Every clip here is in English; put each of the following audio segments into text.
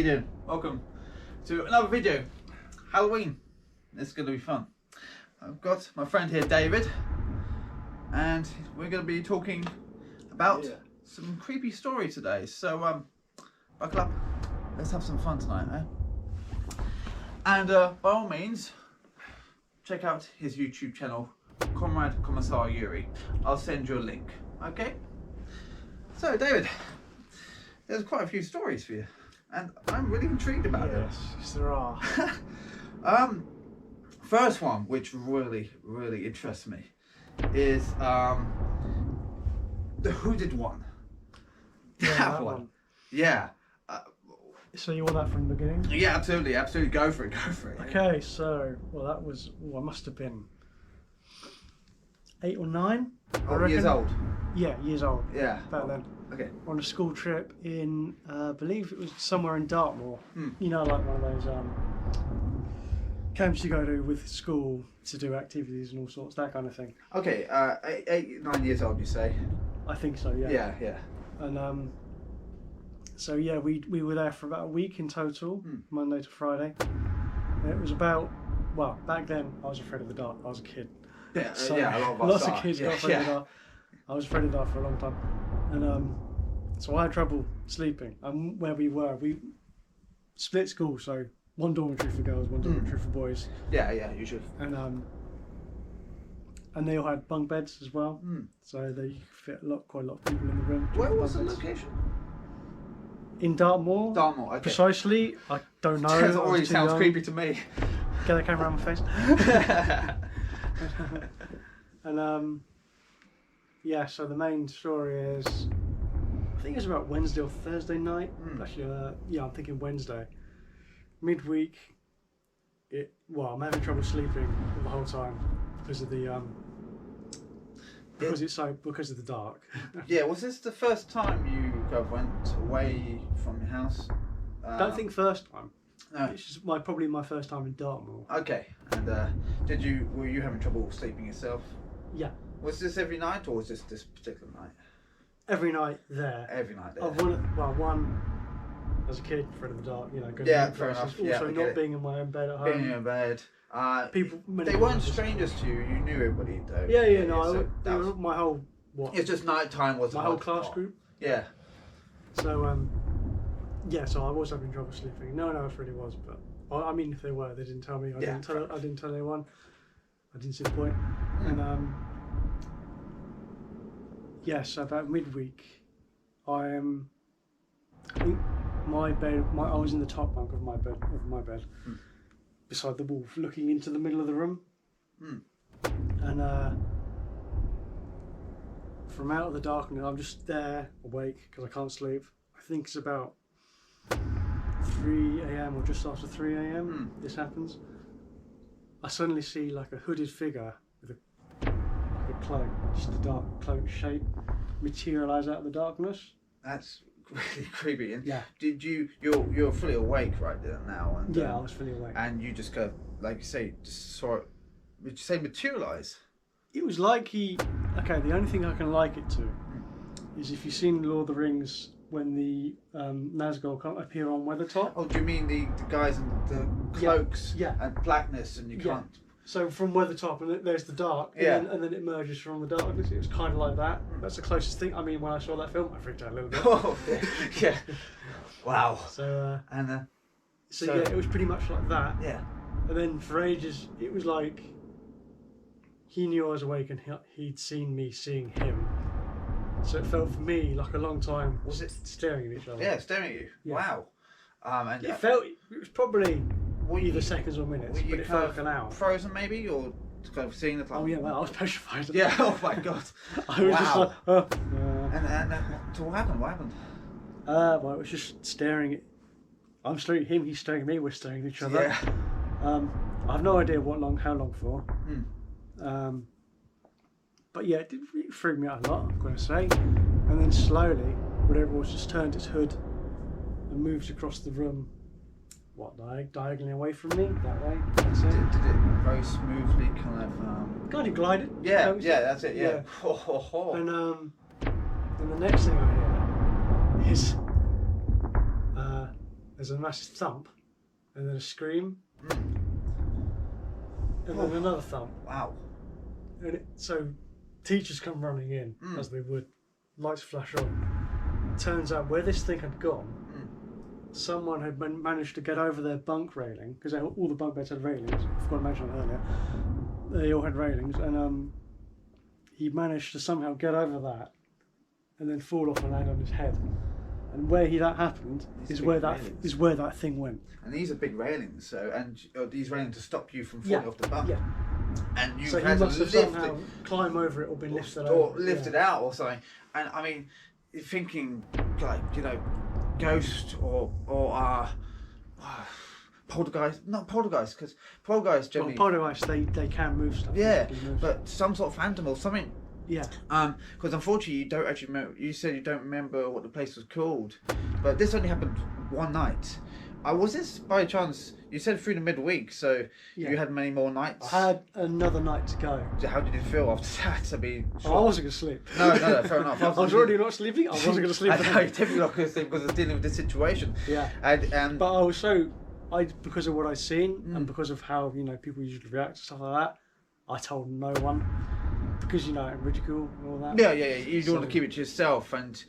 you doing? Welcome to another video. Halloween. It's going to be fun. I've got my friend here, David, and we're going to be talking about some creepy stories today. So buckle up. Let's have some fun tonight, eh? And by all means, check out his YouTube channel, ComradeCommissarYuri. I'll send you a link. Okay? So, David, there's quite a few stories for you, and I'm really intrigued about it. Yes, there are. First one, which really interests me, is the hooded one. Yeah, That one. Yeah. So you want that from the beginning? Yeah, absolutely. Go for it. Okay, so I must have been 8 or 9. Oh, years old. Yeah, years old. Yeah. Back then. Okay. On a school trip in, I believe it was somewhere in Dartmoor. You know, like one of those camps you go to with school to do activities and all sorts, that kind of thing. Okay. 8, 9 years old, you say? I think so. Yeah. Yeah. And so yeah, we were there for about a week in total, Monday to Friday. And it was about, well, back then I was afraid of the dark. I was a kid. Yeah. So Yeah. A lot of us lots are. of kids got afraid of the dark. I was afraid of the dark for a long time, and so I had trouble sleeping. And where we were, we split school, so one dormitory for girls, one dormitory for boys. Yeah. Usually. And they all had bunk beds as well, so they fit quite a lot of people in the room. Where was the location? In Dartmoor. Dartmoor, okay. Precisely, I don't know. That already sounds creepy to me. Get the camera on my face. And yeah, so the main story is, I think it was about Wednesday or Thursday night. Actually, yeah, I'm thinking Wednesday. Midweek. I'm having trouble sleeping the whole time because of the because of the dark. Yeah, was this the first time you went away from your house? Don't think first time. No. It's just probably my first time in Dartmoor. Okay, and were you having trouble sleeping yourself? Yeah. Was this every night, or was this particular night? Every night there. Every night there. One as a kid, afraid of the dark, going yeah, to fair enough. Yeah, also not being in my own bed at home. Being in your bed. Many they weren't strangers to you. You knew everybody though. Yeah. So my whole It's just night time was my whole class group. Yeah. So yeah, so I was having trouble sleeping. No one else really was, but I mean, if they were, they didn't tell me. I didn't tell anyone. I didn't see the point. And yeah, so about midweek, I think my bed. I was in the top bunk of my bed, beside the wall, looking into the middle of the room. And from out of the darkness, I'm just there, awake because I can't sleep. I think it's about 3 a.m. or just after 3 a.m. This happens. I suddenly see like a hooded figure with a cloak, just a dark cloak shape, materialise out of the darkness. That's really creepy. And yeah. Did you're fully awake right there now? And, yeah, I was fully awake. And you just go, like you say, just saw it. Would you say materialise? It was like the only thing I can like it to is if you've seen Lord of the Rings when the Nazgul appear on Weathertop. Oh, do you mean the guys in the cloaks and blackness and you can't... So from Weathertop, and there's the dark, and then it emerges from the darkness. It was kind of like that. That's the closest thing. I mean, when I saw that film, I freaked out a little bit. Oh, yeah. Wow. So, so yeah, it was pretty much like that. Yeah. And then for ages, it was like he knew I was awake and he'd seen me seeing him. So it felt for me like a long time. Was it staring at each other? Yeah, staring at you. Yeah. Wow. And it was probably either seconds or minutes, but it felt like an hour. Frozen maybe, or kind of seeing the time? Oh yeah, well, I was petrified. Yeah. Oh my god. I was just like, And so what happened? Well, it was just staring at. I'm staring at him. He's staring at me. We're staring at each other. Yeah. I have no idea how long for. But yeah, it freaked me out a lot, I'm going to say. And then slowly, whatever it was, just turned its hood and moved across the room. Diagonally away from me, that way. That's it. Did it very smoothly kind of glided. Yeah, that's it. Yeah. And then the next thing I hear is there's a massive thump, and then a scream, and Oh. then another thump. Wow. And so teachers come running in, as they would, lights flash on. Turns out where this thing had gone, someone had managed to get over their bunk railing, because all the bunk beds had railings. I forgot to mention that earlier. They all had railings, and he managed to somehow get over that and then fall off and land on his head. And where that happened is where that thing went. And these are big railings, and these railings to stop you from falling off the bunk. Yeah. And you So he had must to have lift somehow it, climb over it or been lifted or over. lifted out or something. And I mean, you're thinking like, you know, ghost or poltergeist, not poltergeist, because poltergeist generally. Well, poltergeist, they can move stuff. Yeah, They move but some sort of phantom or something. Yeah. Because unfortunately you don't actually remember. You said you don't remember what the place was called, but this only happened one night. Was this by chance? You said through the midweek, so you had many more nights. I had another night to go. How did you feel after that? I mean, I wasn't going to sleep. No, fair enough. I was already not sleeping. I wasn't going to sleep. I know, typically not going to sleep because I was dealing with this situation. Yeah. And but I was because of what I'd seen and because of how people usually react to stuff like that, I told no one. Because ridicule and all that. Yeah. You don't want to keep it to yourself. And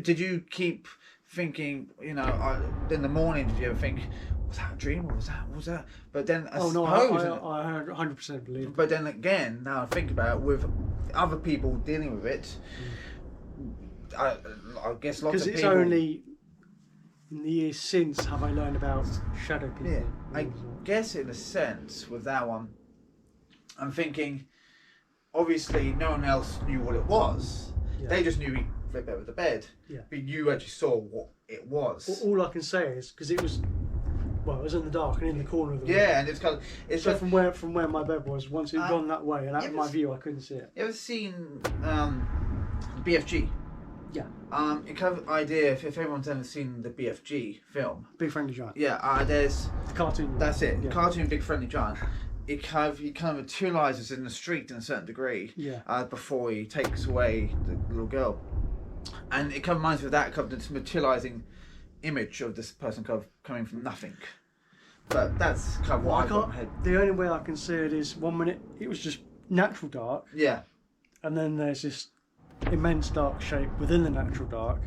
did you keep thinking? In the morning, did you ever think, was that a dream or was that? But then I suppose, I 100% believe. But then again, now I think about it, with other people dealing with it, I guess lots of people. Because it's only in the years since have I learned about shadow people. Yeah, I guess in a sense with that one, I'm thinking. Obviously, no one else knew what it was. Yeah. They just knew he flipped over the bed. Yeah. But you actually saw what it was. All I can say is because it was in the dark and in the corner of the room. Yeah, and it's kind of so from where my bed was. Once it had gone that way and out of my view, I couldn't see it. You ever seen BFG? Yeah. It kind of idea if everyone's ever seen the BFG film. Big Friendly Giant. Yeah. There's the cartoon. That's it. Yeah. Cartoon Big Friendly Giant. He kind of materialises in the street in a certain degree before he takes away the little girl. And it kind of reminds me of that, kind of this materialising image of this person kind of coming from nothing. But that's kind of what I got in my head. The only way I can see it is 1 minute it was just natural dark. Yeah. And then there's this immense dark shape within the natural dark.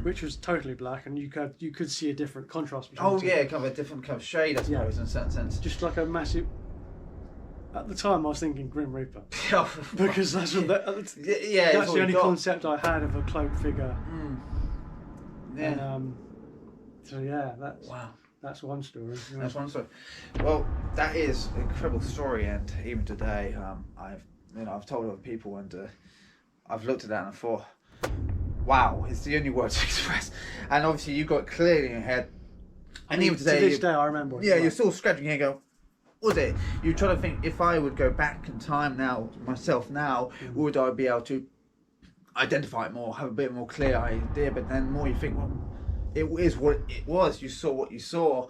Which was totally black, and you could see a different contrast between the two. Yeah, kind of a different kind of shade, I suppose, in a certain sense. Just like a massive. At the time, I was thinking Grim Reaper, because that's what that's the only concept I had of a cloaked figure. Yeah. And, that's one story. That's one story. Well, that is an incredible story, and even today, I've told other people, and I've looked at that and I thought, wow, it's the only word to express. And obviously you got it clearly in your head. And even today, to this day, I remember. Yeah, you're still scratching your head going, was it? You're trying to think, if I would go back in time now, myself now, would I be able to identify it more, have a bit more clear idea? But then more you think, well, it is what it was. You saw what you saw.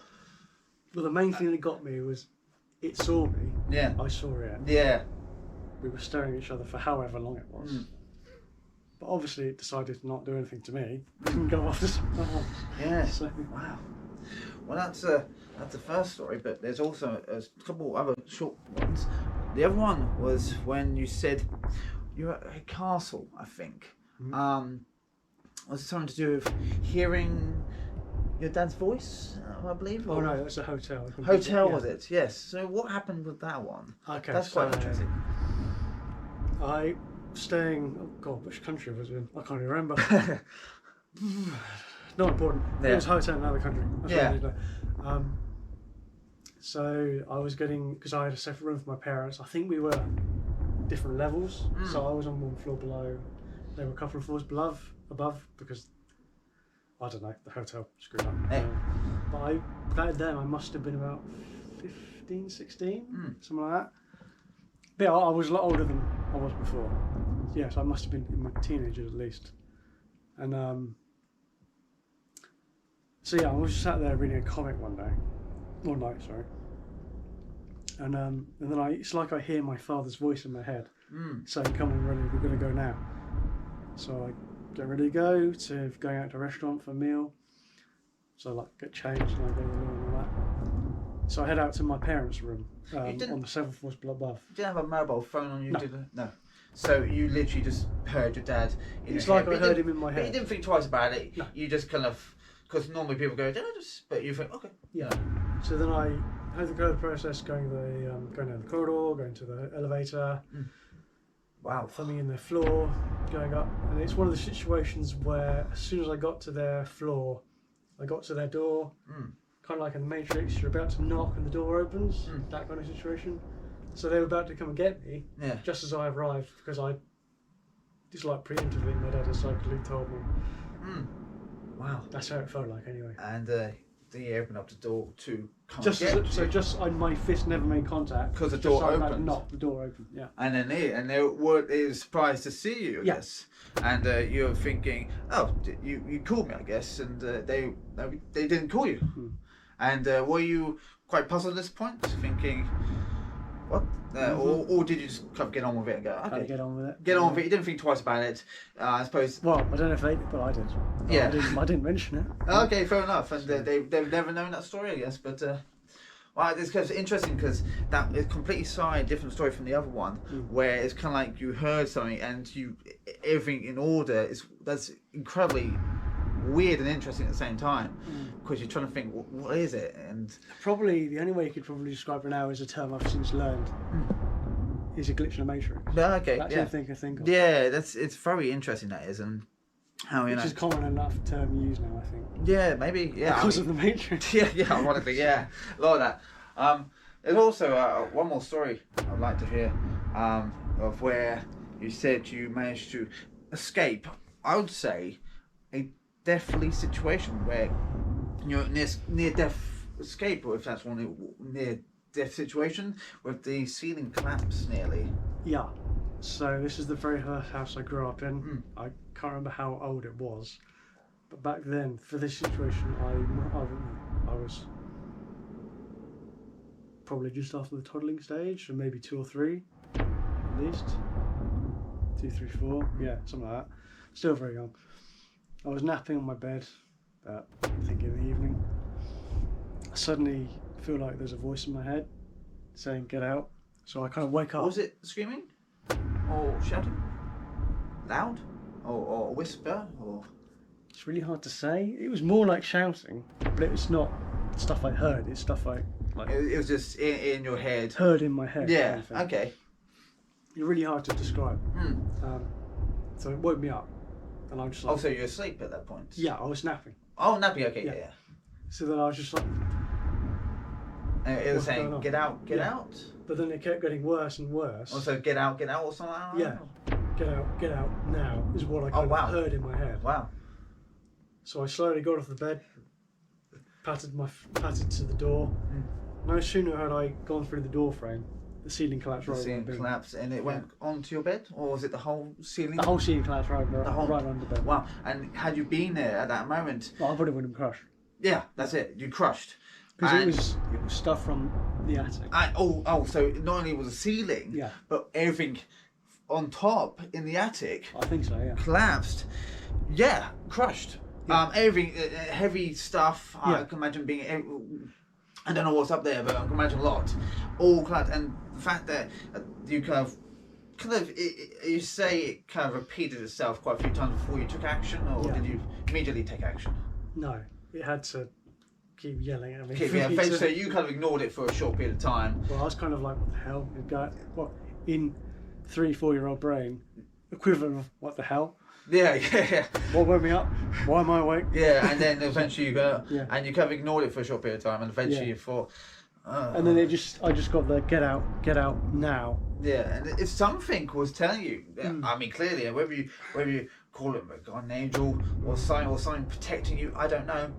Well, the main thing that got me was it saw me. Yeah. I saw it. Yeah. We were staring at each other for however long it was. But obviously it decided to not do anything to me and go off to someone else. Yeah. So, wow. Well, that's the first story, but there's also a couple other short ones. The other one was when you said you were at a castle, I think. Was it something to do with hearing your dad's voice, I believe? Oh no, that's a hotel. Hotel, was it? Yes. So what happened with that one? Okay. That's quite interesting. Staying, oh god, which country was it in? I can't even remember. Not important. Yeah. It was a hotel in another country. That's what I need to know. So I was because I had a separate room for my parents. I think we were different levels. So I was on one floor below. They were a couple of floors above because, I don't know, the hotel screwed up. But back then I must have been about 15, 16, something like that. But yeah, I was a lot older than I was before. Yeah, so I must have been in my teenagers at least. And so yeah, I was just sat there reading a comic one night, sorry. And then it's like I hear my father's voice in my head saying, "Come on, ready, we're going to go now." So I get ready to go, going out to a restaurant for a meal. So I like get changed and I go to the loo and all that. So I head out to my parents' room on the 7th floor above. You didn't have a mobile phone on you, No. did you? No. So you literally just heard your dad in It's your like head. I heard him in my But head. you didn't think twice about it. No. You just kind of, because normally people go, but you think, okay. Yeah. So then I had to go the process going down the corridor, going to the elevator. Wow. Thumbing in the floor, going up, and it's one of the situations where as soon as I got to their floor, I got to their door, kind of like in the Matrix, you're about to knock and the door opens, that kind of situation. So they were about to come and get me, just as I arrived, because I just like preemptively, my dad has psychically told me. Wow. That's how it felt like anyway. And then you open up the door to come my fist never made contact because the door opened. Knock, the door opened. Yeah. And then they were surprised to see you, I guess. And you're thinking, oh, you called me, I guess, and they didn't call you. And were you quite puzzled at this point, thinking, what? Or did you just kind of get on with it and go, okay, get on with it. Get on with it. You didn't think twice about it, I suppose. Well, I don't know if they did, but I did. Yeah. I didn't mention it. Okay, fair enough. And they've never known that story, I guess. But well, it's kind of interesting because that is completely different story from the other one, where it's kind of like you heard something and everything in order. That's incredibly weird and interesting at the same time, because you're trying to think, what is it? And probably the only way you could probably describe it now is a term I've since learned is a glitch in the Matrix. Okay, that's the only thing I think of. Yeah, it's very interesting, that is, and how which is common enough term used now, I think. Yeah, maybe. Yeah, because of the Matrix. Yeah, ironically, yeah, a lot of that. There's also one more story I'd like to hear of where you said you managed to escape. I would say a deathly situation where you're near death escape, or if that's one near death situation with the ceiling collapse nearly. Yeah. So this is the very first house I grew up in. I can't remember how old it was, but back then for this situation I was probably just after the toddling stage, or maybe 2 or 3 at least. 2, 3, 4, yeah, something like that. Still very young. I was napping on my bed, I think in the evening. I suddenly feel like there's a voice in my head saying, "Get out." So I kind of wake up. Was it screaming? Or shouting? Loud? Or whisper? Or it's really hard to say. It was more like shouting, but it's not stuff I heard. It's stuff like it was just in your head. Heard in my head. Yeah. Okay. It's really hard to describe. So it woke me up, and I'm just like. Oh, so you're asleep at that point? Yeah, I was napping. Oh, napping. Okay. Yeah. So then I was just like. And it was saying, "Get out, get out." But then it kept getting worse and worse. Also, get out, or something like that? Yeah. Get out now is what I kind of heard in my head. Wow. So I slowly got off the bed, patted to the door. No sooner had I gone through the door frame, the ceiling collapsed right ceiling collapsed, and it went onto your bed, or was it the whole ceiling? The whole ceiling collapsed right on the bed. Wow. And had you been there at that moment? Well, I probably would have crushed. Yeah, that's it. You crushed. Because it was stuff from the attic. So not only was the ceiling, but everything on top in the attic. I think so, yeah. Collapsed. Yeah, crushed. Yeah. Everything, heavy stuff. I can imagine being. I don't know what's up there, but I can imagine a lot. All collapsed, and the fact that you you say it kind of repeated itself quite a few times before you took action, or did you immediately take action? No, it had to. Keep yelling at me. So you kind of ignored it for a short period of time. Well, I was kind of like, what the hell? What in 3-4-year-old brain, equivalent of what the hell? Yeah. What woke me up? Why am I awake? Yeah, and then eventually you go, and you kind of ignored it for a short period of time, and eventually you thought. And then I just got the get out now. Yeah, and if something was telling you, I mean, clearly, whether you call it a guardian angel or something protecting you, I don't know.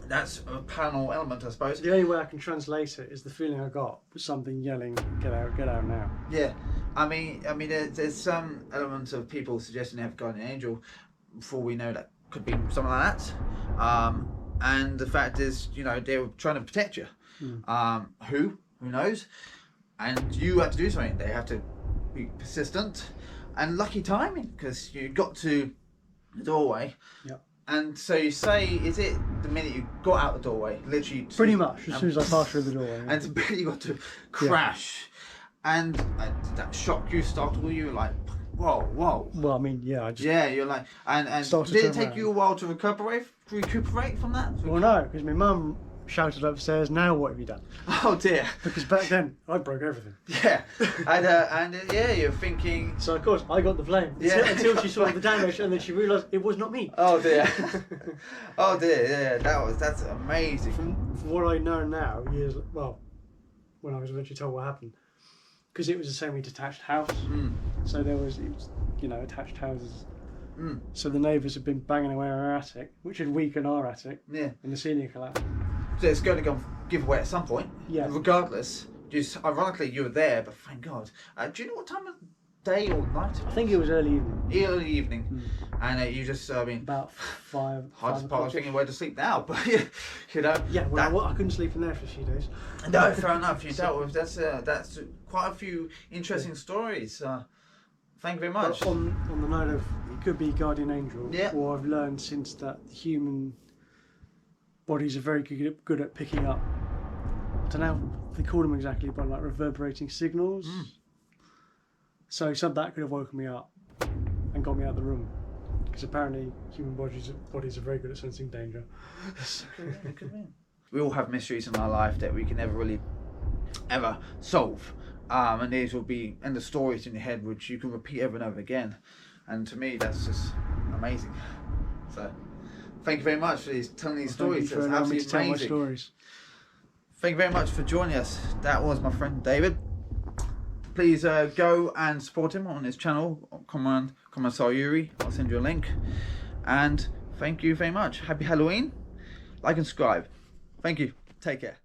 That's a paranormal element, I suppose. The only way I can translate it is the feeling I got was something yelling, get out now. Yeah, I mean, there's some elements of people suggesting they have a guardian angel. Before we know that could be something like that. And the fact is, they were trying to protect you. Who knows? And you have to do something. They have to be persistent and lucky timing, because you got to the doorway. Yep. And so you say, is it the minute you got out the doorway, literally? Pretty much, as soon as I passed through the doorway. And the minute you got to crash, and did that shock you, startled you, like, whoa, whoa. Well, I mean, yeah, I just... Yeah, you're like, and did it take you a while to recuperate from that? Well, no, because my mum shouted upstairs, now what have you done? Oh dear. Because back then, I broke everything. Yeah, and yeah, you're thinking... So of course, I got the blame. Yeah. Until she saw the damage, and then she realised it was not me. Oh dear. Oh dear, yeah, that's amazing. From what I know now, when I was eventually told what happened, because it was a semi-detached house, so it was, attached houses. So the neighbours had been banging away our attic, which had weakened our attic. Yeah. And the ceiling collapsed. So it's going to go give away at some point. Yeah. Regardless, just ironically you were there, but thank God. Do you know what time of day or night? I think it was early evening. Early evening. And you just, about 5. I was thinking where to sleep now, but you know. Yeah, well, I couldn't sleep in there for a few days. No, fair enough. You dealt with that's quite a few interesting stories. Thank you very much. But on the note of it could be guardian angel, yeah. Or I've learned since that the human bodies are very good at picking up. I don't know what they call them exactly, but like reverberating signals. So some of that could have woken me up and got me out of the room, because apparently human bodies are very good at sensing danger. We all have mysteries in our life that we can never really ever solve. And these will be the stories in your head which you can repeat over and over again, and to me that's just amazing. So thank you very much for telling these stories. That's absolutely amazing. My stories. Thank you very much for joining us. That was my friend David. Please go and support him on his channel, ComradeCommissarYuri. I'll send you a link. And thank you very much. Happy Halloween. Like and subscribe. Thank you. Take care.